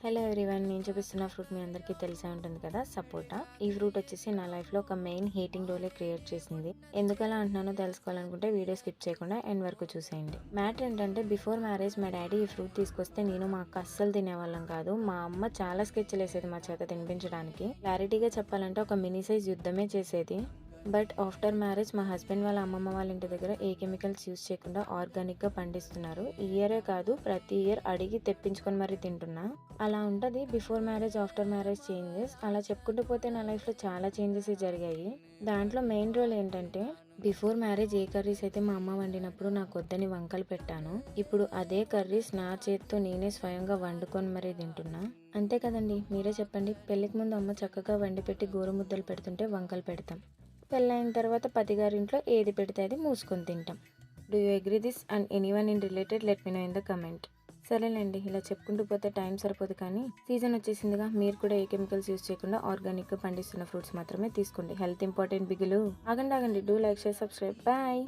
Hello everyone, నేను చూపిస్తున్న fruit మీ అందరికీ తెలిసే ఉంటుంది కదా, సపోటా. ఈ ఫ్రూట్ వచ్చేసి నా లైఫ్లో ఒక మెయిన్ హీటింగ్ రోలే క్రియేట్ చేసింది. ఎందుకలా అంటున్నానో తెలుసుకోవాలనుకుంటే వీడియో స్కిప్ చేయకుండా ఎండ్ వరకు చూసేయండి. మ్యాటర్ ఏంటంటే, బిఫోర్ మ్యారేజ్ మా డాడీ ఈ ఫ్రూట్ తీసుకొస్తే నేను మా అక్క అస్సలు తినేవాళ్ళం కాదు. మా అమ్మ చాలా స్కెచ్లు వేసేది మా చేత తినిపించడానికి. క్లారిటీగా చెప్పాలంటే ఒక మినీ సైజ్ యుద్ధమే చేసేది. బట్ ఆఫ్టర్ మ్యారేజ్ మా హస్బెండ్ వాళ్ళ అమ్మమ్మ వాళ్ళ ఇంటి దగ్గర ఏ కెమికల్స్ యూజ్ చేయకుండా ఆర్గానిక్గా పండిస్తున్నారు. ఈ ఇయరే కాదు, ప్రతి ఇయర్ అడిగి తెప్పించుకొని మరీ తింటున్నా. అలా ఉంటుంది before marriage after marriage changes. అలా చెప్పుకుంటూ పోతే నా లైఫ్లో చాలా చేంజెస్ జరిగాయి. దాంట్లో మెయిన్ రోల్ ఏంటంటే, బిఫోర్ మ్యారేజ్ ఏ కర్రీస్ అయితే మా అమ్మ వండినప్పుడు నాకు వద్దని వంకలు పెట్టాను, ఇప్పుడు అదే కర్రీస్ నా చేతితో నేనే స్వయంగా వండుకొని మరీ తింటున్నా. అంతే కదండి, మీరే చెప్పండి. పెళ్లికి ముందు అమ్మ చక్కగా వండి పెట్టి గోరుముద్దలు పెడుతుంటే వంకలు పెడతాం. పెళ్ళైన తర్వాత పతిగారింట్లో ఏది పెడితే అది మూసుకొని తింటాం. Do you agree this and anyone in related? Let me know in the comment. సరేలేండి, ఇలా చెప్పుకుంటూ పోతే టైం సరిపోదు, కానీ సీజన్ వచ్చేసిందిగా, మీరు కూడా ఏ కెమికల్స్ యూజ్ చేయకుండా ఆర్గానిక్గా పండిస్తున్న ఫ్రూట్స్ మాత్రమే తీసుకోండి. హెల్త్ ఇంపార్టెంట్ బిగులు. ఆగండి, do like, share, subscribe. Bye.